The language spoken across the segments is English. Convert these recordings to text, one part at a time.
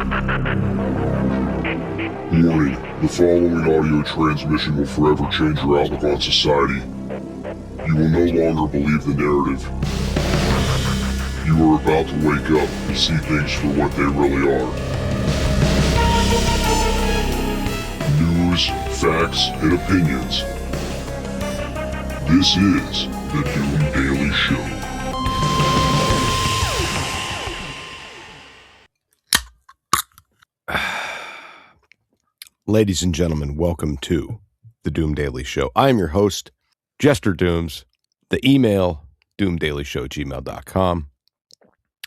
Warning, the following audio transmission will forever change your outlook on society. You will no longer believe the narrative. You are about to wake up and see things for what they really are. News, facts, and opinions. This is the Doom Daily Show. Ladies and gentlemen, welcome to the Doom Daily Show. I am your host, Jester Dooms. The email, doomdailyshow@gmail.com.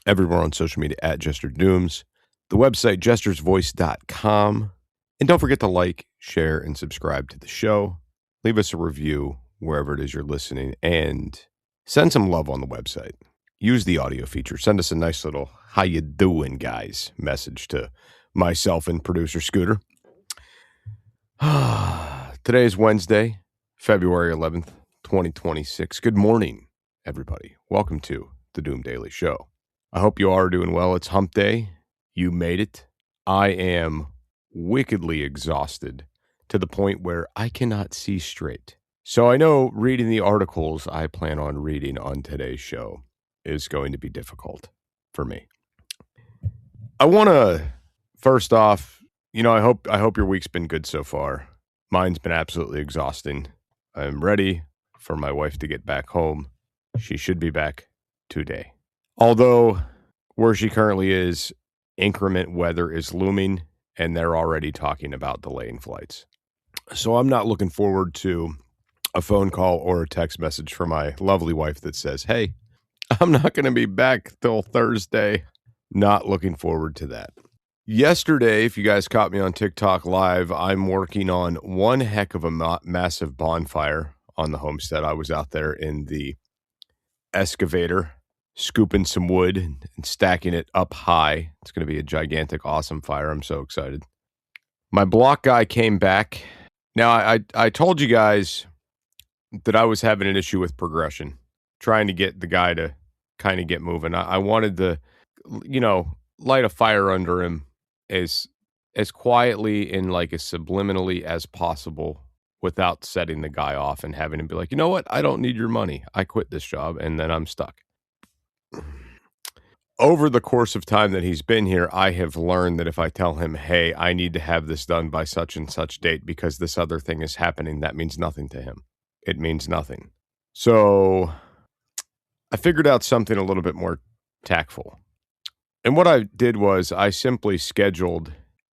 Everywhere on social media at Jester Dooms. The website, jestersvoice.com. And don't forget to like, share, and subscribe to the show. Leave us a review wherever it is you're listening. And send some love on the website. Use the audio feature. Send us a nice little "how you doing, guys" message to myself and producer Scooter. Today is Wednesday, February 11th, 2026. Good morning, everybody. Welcome to the Doom Daily Show. I hope you are doing well. It's hump day. You made it. I am wickedly exhausted to the point where I cannot see straight. So I know reading the articles I plan on reading on today's show is going to be difficult for me. I want to, first off, I hope your week's been good so far. Mine's been absolutely exhausting. I'm ready for my wife to get back home. She should be back today. Although where she currently is, inclement weather is looming, and they're already talking about delaying flights. So I'm not looking forward to a phone call or a text message from my lovely wife that says, "Hey, I'm not going to be back till Thursday." Not looking forward to that. Yesterday, if you guys caught me on TikTok Live, I'm working on one heck of a massive bonfire on the homestead. I was out there in the excavator, scooping some wood and stacking it up high. It's going to be a gigantic, awesome fire. I'm so excited. My block guy came back. Now, I told you guys that I was having an issue with progression, trying to get the guy to kind of get moving. I wanted to, light a fire under him as quietly and like as subliminally as possible without setting the guy off and having him be like, "You know what? I don't need your money. I quit this job," and then I'm stuck. Over the course of time that he's been here, I have learned that if I tell him, "Hey, I need to have this done by such and such date because this other thing is happening," that means nothing to him. It means nothing. So I figured out something a little bit more tactful. And what I did was I simply scheduled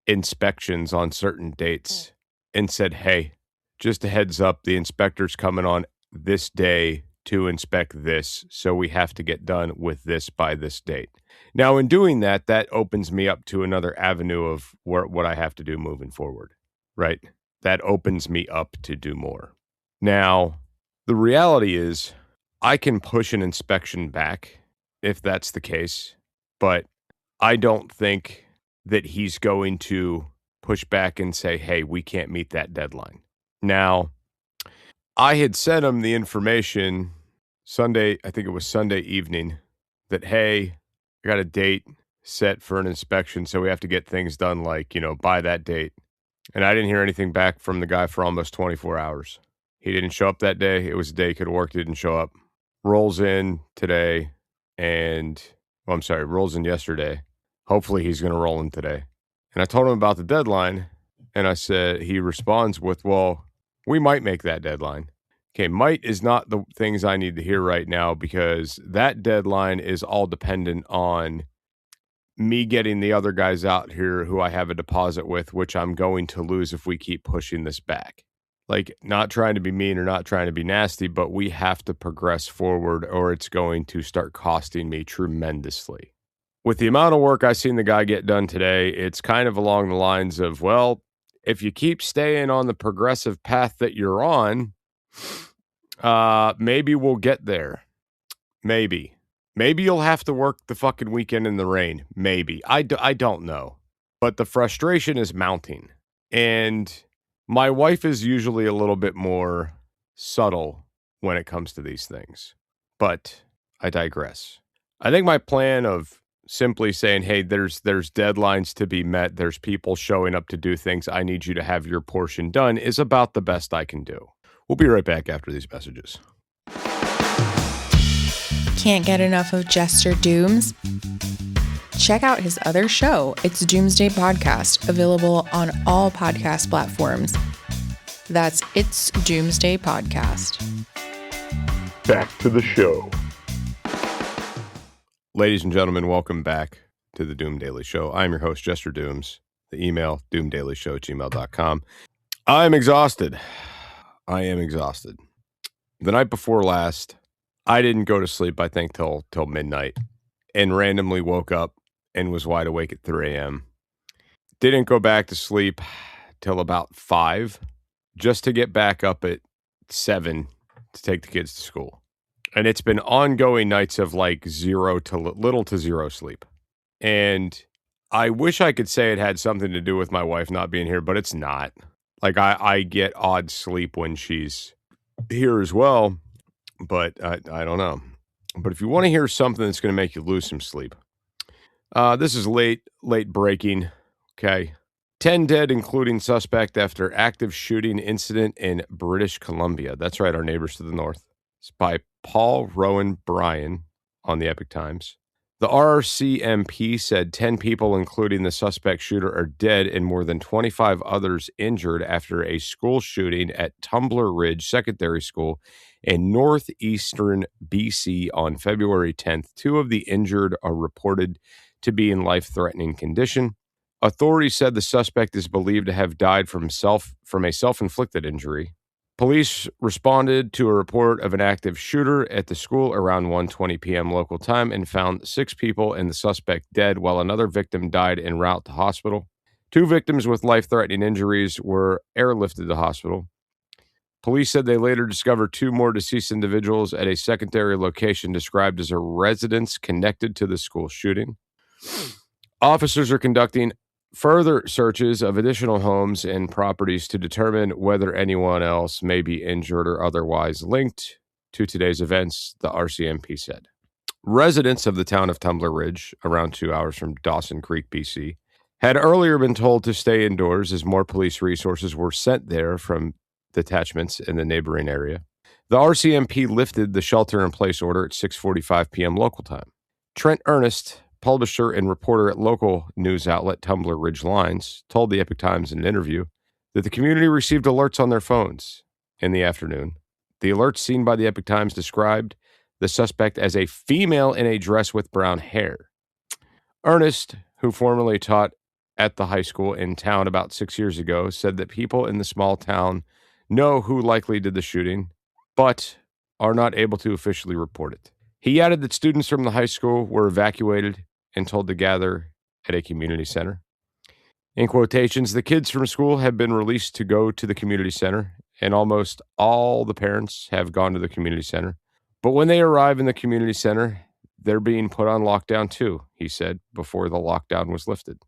inspections on certain dates and said, "Hey, just a heads up, the inspector's coming on this day to inspect this, so we have to get done with this by this date." Now, in doing that, that opens me up to another avenue of what I have to do moving forward, right? That opens me up to do more. Now, the reality is I can push an inspection back if that's the case, but I don't think that he's going to push back and say, "Hey, we can't meet that deadline." Now, I had sent him the information Sunday, I think it was Sunday evening, that, "Hey, I got a date set for an inspection, so we have to get things done by that date." And I didn't hear anything back from the guy for almost 24 hours. He didn't show up that day. It was a day he could have worked, he didn't show up. Rolls in today rolls in yesterday. Hopefully he's going to roll in today. And I told him about the deadline, and I said, he responds with, "Well, we might make that deadline." Okay, might is not the things I need to hear right now, because that deadline is all dependent on me getting the other guys out here who I have a deposit with, which I'm going to lose if we keep pushing this back. Not trying to be mean or not trying to be nasty, but we have to progress forward or it's going to start costing me tremendously. With the amount of work I've seen the guy get done today, it's kind of along the lines of, well, if you keep staying on the progressive path that you're on, maybe we'll get there. Maybe you'll have to work the fucking weekend in the rain. Maybe. I don't know. But the frustration is mounting. And my wife is usually a little bit more subtle when it comes to these things. But I digress. I think my plan of simply saying, hey, there's deadlines to be met. There's people showing up to do things. I need you to have your portion done is about the best I can do. We'll be right back after these messages. Can't get enough of Jester Dooms? Check out his other show, It's Doomsday Podcast, available on all podcast platforms. That's It's Doomsday Podcast. Back to the show. Ladies and gentlemen, welcome back to the Doom Daily Show. I'm your host, Jester Dooms. The email, doomdailyshow@gmail.com. I'm exhausted. I am exhausted. The night before last, I didn't go to sleep, I think, till midnight, and randomly woke up and was wide awake at 3 a.m. Didn't go back to sleep till about 5, just to get back up at 7 to take the kids to school. And it's been ongoing nights of like little to zero sleep. And I wish I could say it had something to do with my wife not being here, but it's not. Like I get odd sleep when she's here as well, but I don't know. But if you want to hear something that's going to make you lose some sleep, this is late breaking. Okay. 10 dead, including suspect after active shooting incident in British Columbia. That's right, our neighbors to the north. It's by Paul Rowan Bryan on the Epic Times. The RCMP said 10 people, including the suspect shooter, are dead and more than 25 others injured after a school shooting at Tumbler Ridge Secondary School in northeastern BC on February 10th. 2 of the injured are reported to be in life-threatening condition. Authorities said the suspect is believed to have died from a self-inflicted injury. Police responded to a report of an active shooter at the school around 1:20 p.m. local time and found 6 people and the suspect dead, while another victim died en route to hospital. 2 victims with life-threatening injuries were airlifted to hospital. Police said they later discovered 2 more deceased individuals at a secondary location described as a residence connected to the school shooting. Officers are conducting further searches of additional homes and properties to determine whether anyone else may be injured or otherwise linked to today's events, the RCMP said. Residents of the town of Tumbler Ridge, around 2 hours from Dawson Creek, BC, had earlier been told to stay indoors as more police resources were sent there from detachments in the neighboring area. The RCMP lifted the shelter-in-place order at 6:45 p.m. local time. Trent Ernest, publisher and reporter at local news outlet Tumbler Ridge Lines, told the Epic Times in an interview that the community received alerts on their phones in the afternoon. The alerts seen by the Epic Times described the suspect as a female in a dress with brown hair. Ernest, who formerly taught at the high school in town about 6 years ago, said that people in the small town know who likely did the shooting, but are not able to officially report it. He added that students from the high school were evacuated and told to gather at a community center. In quotations, the kids from school have been released to go to the community center, and almost all the parents have gone to the community center. But when they arrive in the community center, they're being put on lockdown too, he said, before the lockdown was lifted.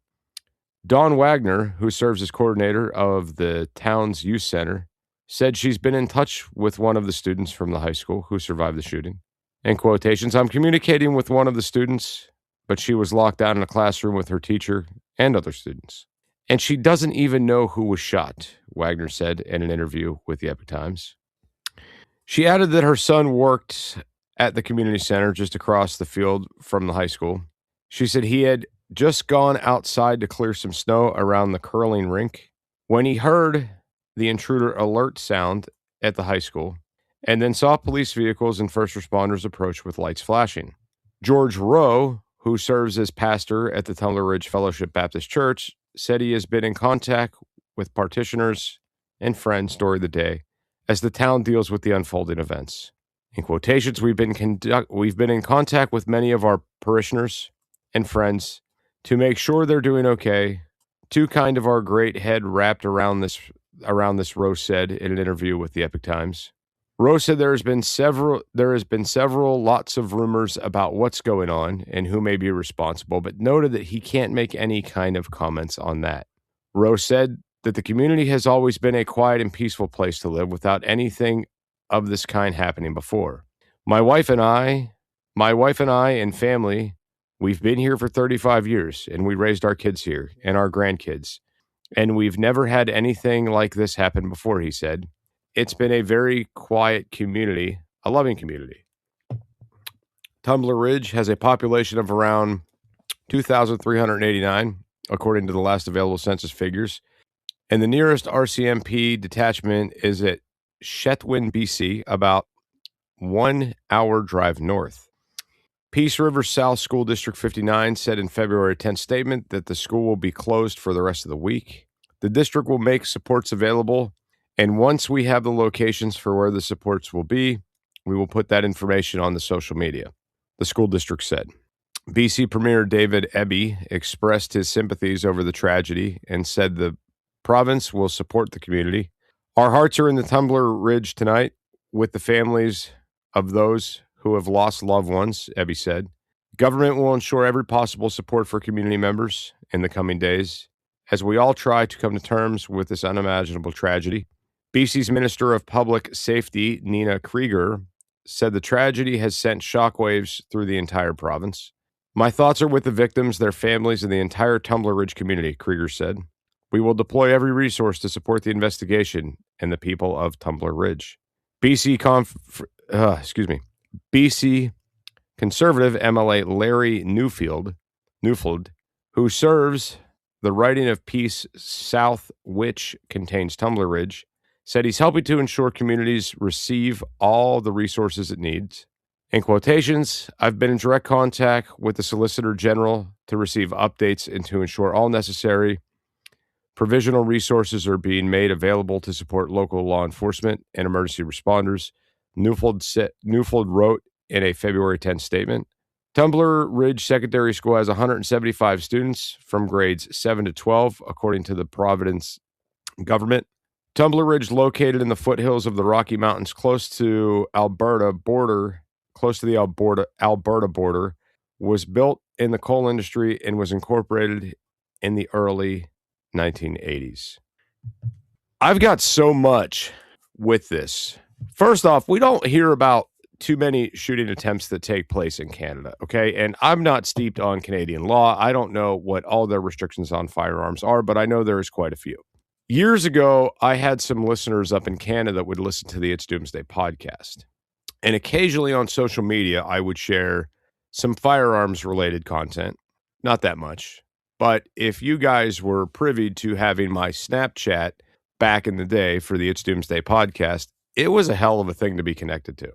Dawn Wagner, who serves as coordinator of the town's youth center, said she's been in touch with one of the students from the high school who survived the shooting. In quotations, I'm communicating with one of the students, but she was locked down in a classroom with her teacher and other students. And she doesn't even know who was shot, Wagner said in an interview with the Epic Times. She added that her son worked at the community center just across the field from the high school. She said he had just gone outside to clear some snow around the curling rink when he heard the intruder alert sound at the high school and then saw police vehicles and first responders approach with lights flashing. George Rowe, who serves as pastor at the Tumbler Ridge Fellowship Baptist Church, said he has been in contact with parishioners and friends during the day as the town deals with the unfolding events. In quotations, we've been in contact with many of our parishioners and friends to make sure they're doing okay. Too kind of our great head wrapped around this, Rowe said in an interview with the Epic Times. Rowe said there has been several lots of rumors about what's going on and who may be responsible, but noted that he can't make any kind of comments on that. Rowe said that the community has always been a quiet and peaceful place to live without anything of this kind happening before. My wife and I and family We've been here for 35 years, and we raised our kids here and our grandkids, and we've never had anything like this happen before, he said. It's been a very quiet community, a loving community. Tumbler Ridge has a population of around 2,389, according to the last available census figures. And the nearest RCMP detachment is at Chetwynd, BC, about 1 hour drive north. Peace River South School District 59 said in February 10th statement that the school will be closed for the rest of the week. The district will make supports available, and once we have the locations for where the supports will be, we will put that information on the social media, the school district said. BC Premier David Eby expressed his sympathies over the tragedy and said the province will support the community. Our hearts are in the Tumbler Ridge tonight with the families of those who have lost loved ones, Eby said. Government will ensure every possible support for community members in the coming days as we all try to come to terms with this unimaginable tragedy. BC's Minister of Public Safety, Nina Krieger, said the tragedy has sent shockwaves through the entire province. My thoughts are with the victims, their families, and the entire Tumbler Ridge community, Krieger said. We will deploy every resource to support the investigation and the people of Tumbler Ridge. BC Conservative MLA Larry Newfield, who serves the riding of Peace South, which contains Tumbler Ridge, said he's helping to ensure communities receive all the resources it needs. In quotations, I've been in direct contact with the Solicitor General to receive updates and to ensure all necessary provisional resources are being made available to support local law enforcement and emergency responders, Newfield wrote in a February 10th statement. Tumbler Ridge Secondary School has 175 students from grades 7 to 12, according to the Providence government. Tumbler Ridge, located in the foothills of the Rocky Mountains, close to the Alberta border, was built in the coal industry and was incorporated in the early 1980s. I've got so much with this. First off, we don't hear about too many shooting attempts that take place in Canada, okay? And I'm not steeped on Canadian law. I don't know what all their restrictions on firearms are, but I know there is quite a few. Years ago, I had some listeners up in Canada that would listen to the It's Doomsday podcast. And occasionally on social media, I would share some firearms-related content. Not that much. But if you guys were privy to having my Snapchat back in the day for the It's Doomsday podcast, it was a hell of a thing to be connected to.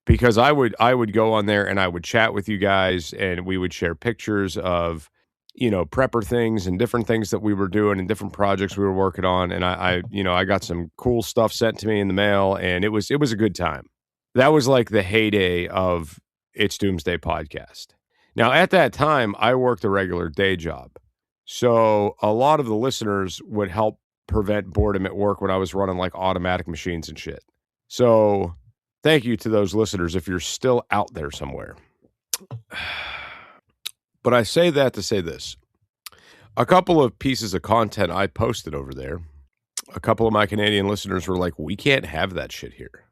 Because I would go on there and I would chat with you guys and we would share pictures of, prepper things and different things that we were doing and different projects we were working on. And I got some cool stuff sent to me in the mail, and it was a good time. That was like the heyday of It's Doomsday podcast. Now, at that time, I worked a regular day job. So a lot of the listeners would help prevent boredom at work when I was running like automatic machines and shit. So thank you to those listeners if you're still out there somewhere. But I say that to say this. A couple of pieces of content I posted over there, a couple of my Canadian listeners were like, we can't have that shit here.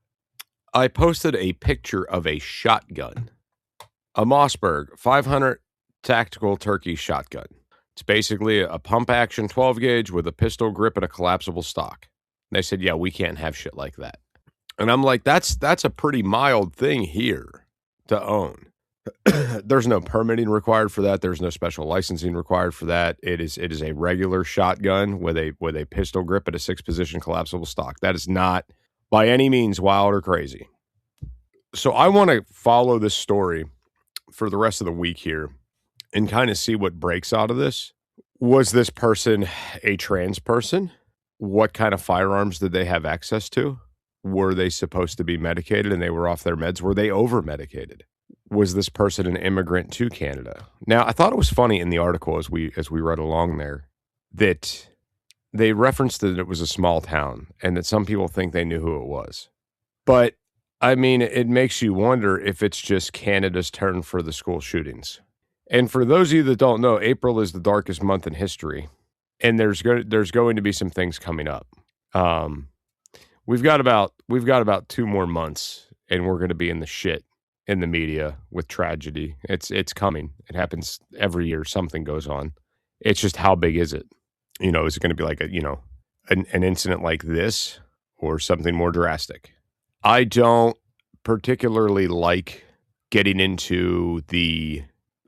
I posted a picture of a shotgun, a Mossberg 500 tactical turkey shotgun. It's basically a pump action 12 gauge with a pistol grip and a collapsible stock. And they said, yeah, we can't have shit like that. And I'm like, that's a pretty mild thing here to own. There's no permitting required for that. There's no special licensing required for that. It is a regular shotgun with a pistol grip and a 6-position collapsible stock. That is not by any means wild or crazy. So I want to follow this story for the rest of the week here and kind of see what breaks out of this. Was this person a trans person? What kind of firearms did they have access to? Were they supposed to be medicated and they were off their meds? Were they over-medicated? Was this person an immigrant to Canada? Now, I thought it was funny in the article as we read along there that they referenced that it was a small town and that some people think they knew who it was. But, I mean, it makes you wonder if it's just Canada's turn for the school shootings. And for those of you that don't know, April is the darkest month in history, and there's going to be some things coming up. We've got about 2 more months, and we're going to be in the shit in the media with tragedy. It's coming. It happens every year. Something goes on. It's just how big is it? Is it going to be like an incident like this or something more drastic? I don't particularly like getting into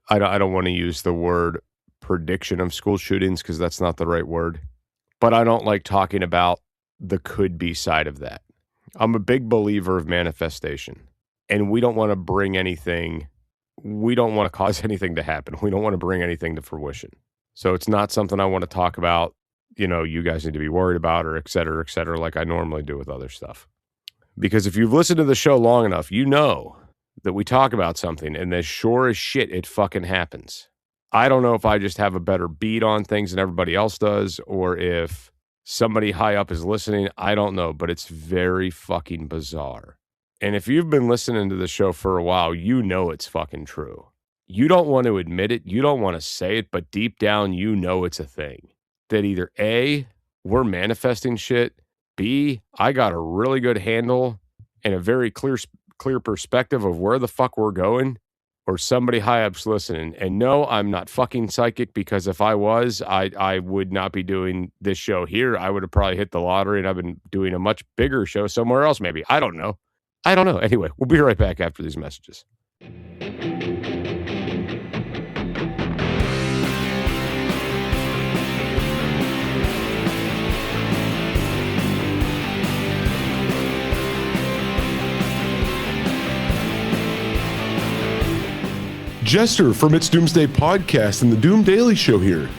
I don't want to use the word prediction of school shootings because that's not the right word, but I don't like talking about the could be side of that. I'm a big believer of manifestation, and we don't want to bring anything. We don't want to cause anything to happen. We don't want to bring anything to fruition. So it's not something I want to talk about, you guys need to be worried about, or et cetera, like I normally do with other stuff. Because if you've listened to the show long enough, you know that we talk about something and as sure as shit, it fucking happens. I don't know if I just have a better beat on things than everybody else does, or if somebody high up is listening. I don't know, but it's very fucking bizarre. And if you've been listening to the show for a while, you know it's fucking true. You don't want to admit it. You don't want to say it, but deep down, you know it's a thing. That either A, we're manifesting shit, B, I got a really good handle and a very clear perspective of where the fuck we're going, or somebody high up's listening. And no, I'm not fucking psychic, because if I was, I would not be doing this show here. I would have probably hit the lottery and I've been doing a much bigger show somewhere else maybe. I don't know. Anyway, we'll be right back after these messages. Jester from It's Doomsday Podcast and the Doom Daily Show here.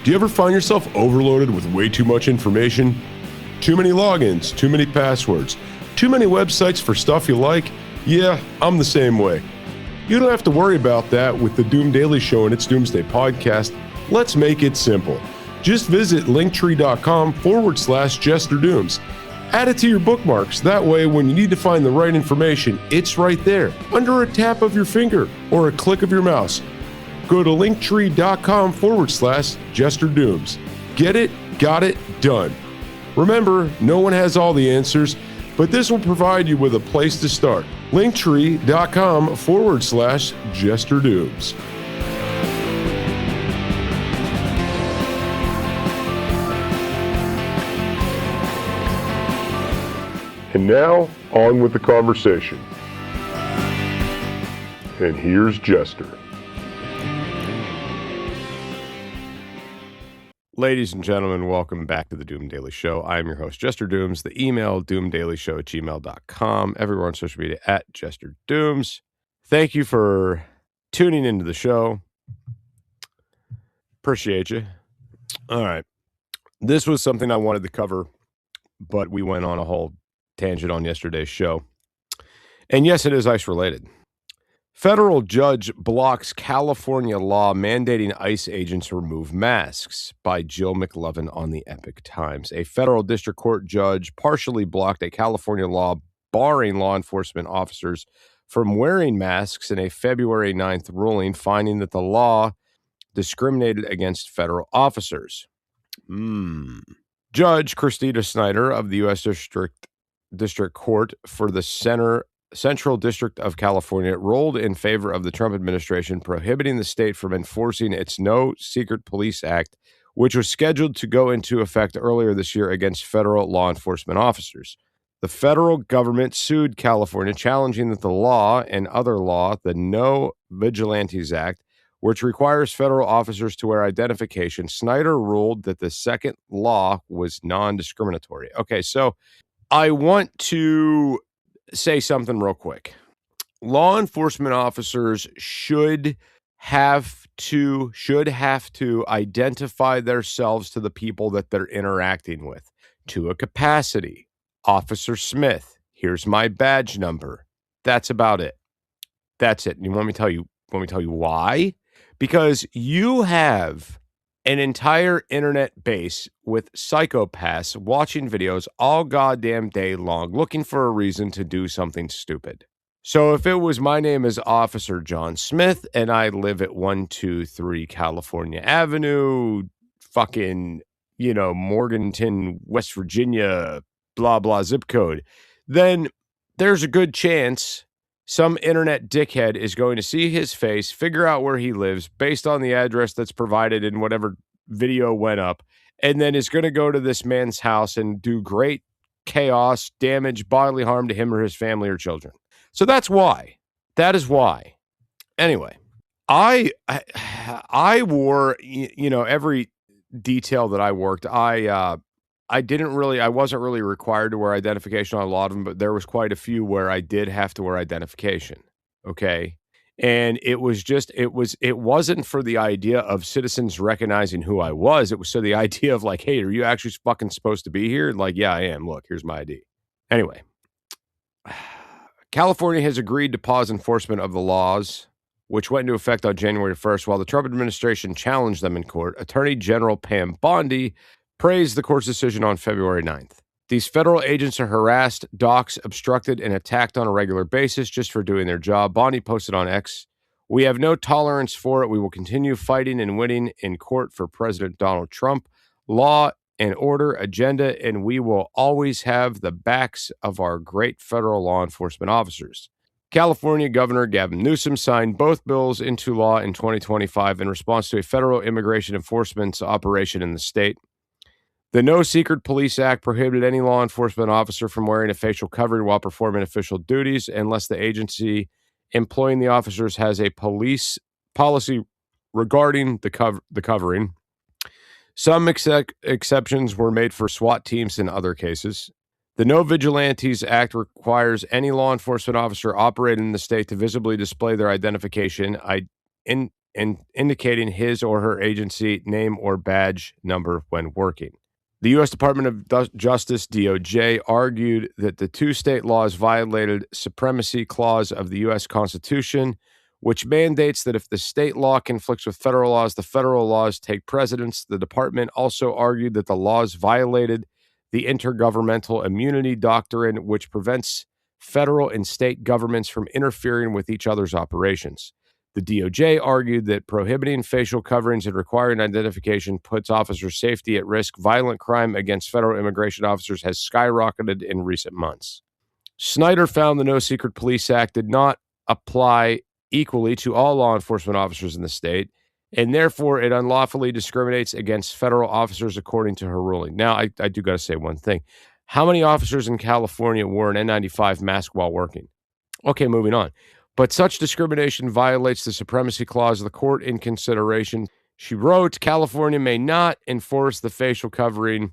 Do you ever find yourself overloaded with way too much information? Too many logins, too many passwords, too many websites for stuff you like? Yeah, I'm the same way. You don't have to worry about that with the Doom Daily Show and It's Doomsday Podcast. Let's make it simple. Just visit linktree.com/JesterDooms. Add it to your bookmarks. That way, when you need to find the right information, it's right there, under a tap of your finger or a click of your mouse. Go to linktree.com/JesterDooms. Get it, got it, done. Remember, no one has all the answers, but this will provide you with a place to start. linktree.com/JesterDooms. And now, on with the conversation. And here's Jester. Ladies and gentlemen, welcome back to the Doom Daily Show. I am your host, Jester Dooms. The email, doomdailyshow@gmail.com. Everywhere on social media @JesterDooms. Thank you for tuning into the show. Appreciate you. All right. This was something I wanted to cover, but we went on a whole tangent on yesterday's show. And yes, it is ICE related. Federal judge blocks California law mandating ICE agents remove masks, by Jill McLovin on the Epic Times. A federal district court judge partially blocked a California law barring law enforcement officers from wearing masks in a February 9th ruling, finding that the law discriminated against federal officers. Judge Christina Snyder of the U.S. District Court for the Central District of California ruled in favor of the Trump administration, prohibiting the state from enforcing its No Secret Police Act, which was scheduled to go into effect earlier this year against federal law enforcement officers. The federal government sued California, challenging that the law and other law, the No Vigilantes Act, which requires federal officers to wear identification. Snyder ruled that the second law was non-discriminatory. Okay, so I want to say something real quick. Law enforcement officers should have to identify themselves to the people that they're interacting with to a capacity. Officer Smith, here's my badge number. That's about it. That's it. And you want me to tell you why? Because you have an entire internet base with psychopaths watching videos all goddamn day long, looking for a reason to do something stupid. So if it was, my name is Officer John Smith and I live at 123 California Avenue, fucking, Morganton, West Virginia, blah, blah, zip code, then there's a good chance some internet dickhead is going to see his face, figure out where he lives based on the address that's provided in whatever video went up, and then is going to go to this man's house and do great chaos, damage, bodily harm to him or his family or children. So that's why. That is why. Anyway, I wore, every detail that I worked. I wasn't really required to wear identification on a lot of them, but there was quite a few where I did have to wear identification. Okay. And it wasn't for the idea of citizens recognizing who I was. It was so the idea of like, hey, are you actually fucking supposed to be here? Like, yeah, I am. Look, here's my ID. Anyway, California has agreed to pause enforcement of the laws, which went into effect on January 1st. While the Trump administration challenged them in court, Attorney General Pam Bondi praised the court's decision on February 9th. These federal agents are harassed, doxxed, obstructed, and attacked on a regular basis just for doing their job. Bondi posted on X, "We have no tolerance for it. We will continue fighting and winning in court for President Donald Trump, law and order agenda, and we will always have the backs of our great federal law enforcement officers." California Governor Gavin Newsom signed both bills into law in 2025 in response to a federal immigration enforcement operation in the state. The No Secret Police Act prohibited any law enforcement officer from wearing a facial covering while performing official duties unless the agency employing the officers has a police policy regarding the covering. Some exceptions were made for SWAT teams in other cases. The No Vigilantes Act requires any law enforcement officer operating in the state to visibly display their identification, indicating his or her agency name or badge number when working. The U.S. Department of Justice, DOJ, argued that the two state laws violated supremacy clause of the U.S. Constitution, which mandates that if the state law conflicts with federal laws, the federal laws take precedence. The department also argued that the laws violated the Intergovernmental Immunity Doctrine, which prevents federal and state governments from interfering with each other's operations. The DOJ argued that prohibiting facial coverings and requiring identification puts officers' safety at risk. Violent crime against federal immigration officers has skyrocketed in recent months. Snyder found the No Secret Police Act did not apply equally to all law enforcement officers in the state, and therefore it unlawfully discriminates against federal officers according to her ruling. Now, I do got to say one thing. How many officers in California wore an N95 mask while working? Okay, moving on. But such discrimination violates the supremacy clause of the court in consideration. She wrote, California may not enforce the facial covering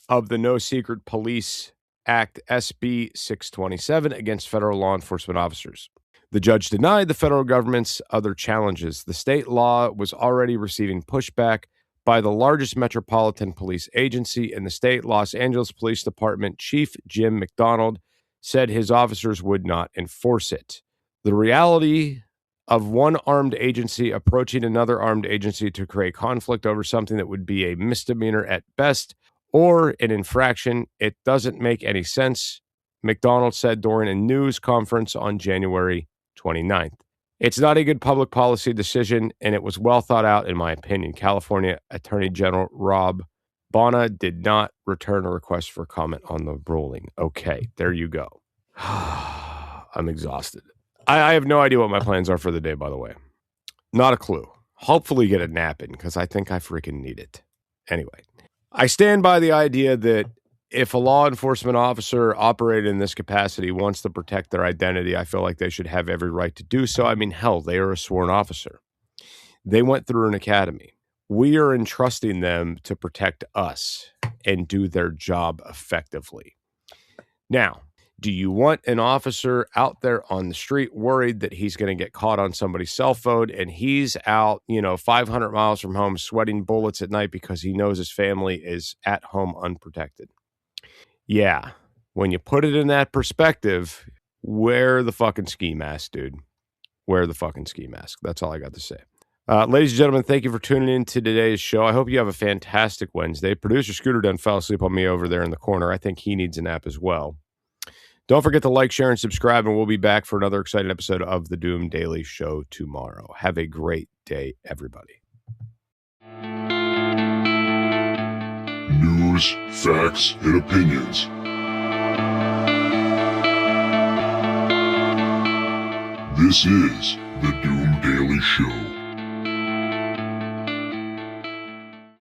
of the No Secret Police Act SB 627 against federal law enforcement officers. The judge denied the federal government's other challenges. The state law was already receiving pushback by the largest metropolitan police agency in the state. Los Angeles Police Department Chief Jim McDonald said his officers would not enforce it. The reality of one armed agency approaching another armed agency to create conflict over something that would be a misdemeanor at best or an infraction, it doesn't make any sense, McDonald said during a news conference on January 29th. It's not a good public policy decision, and it was well thought out, in my opinion. California Attorney General Rob Bonta did not return a request for comment on the ruling. Okay, there you go. I'm exhausted. I have no idea what my plans are for the day, by the way. Not a clue. Hopefully get a nap in, because I think I freaking need it. Anyway, I stand by the idea that if a law enforcement officer operated in this capacity wants to protect their identity, I feel like they should have every right to do so. I mean, hell, they are a sworn officer. They went through an academy. We are entrusting them to protect us and do their job effectively. Now, do you want an officer out there on the street worried that he's going to get caught on somebody's cell phone and he's out, 500 miles from home sweating bullets at night because he knows his family is at home unprotected? Yeah. When you put it in that perspective, wear the fucking ski mask, dude. Wear the fucking ski mask. That's all I got to say. Ladies and gentlemen, thank you for tuning in to today's show. I hope you have a fantastic Wednesday. Producer Scooter done fell asleep on me over there in the corner. I think he needs a nap as well. Don't forget to like, share, and subscribe, and we'll be back for another exciting episode of the Doom Daily Show tomorrow. Have a great day, everybody. News, facts, and opinions. This is the Doom Daily Show.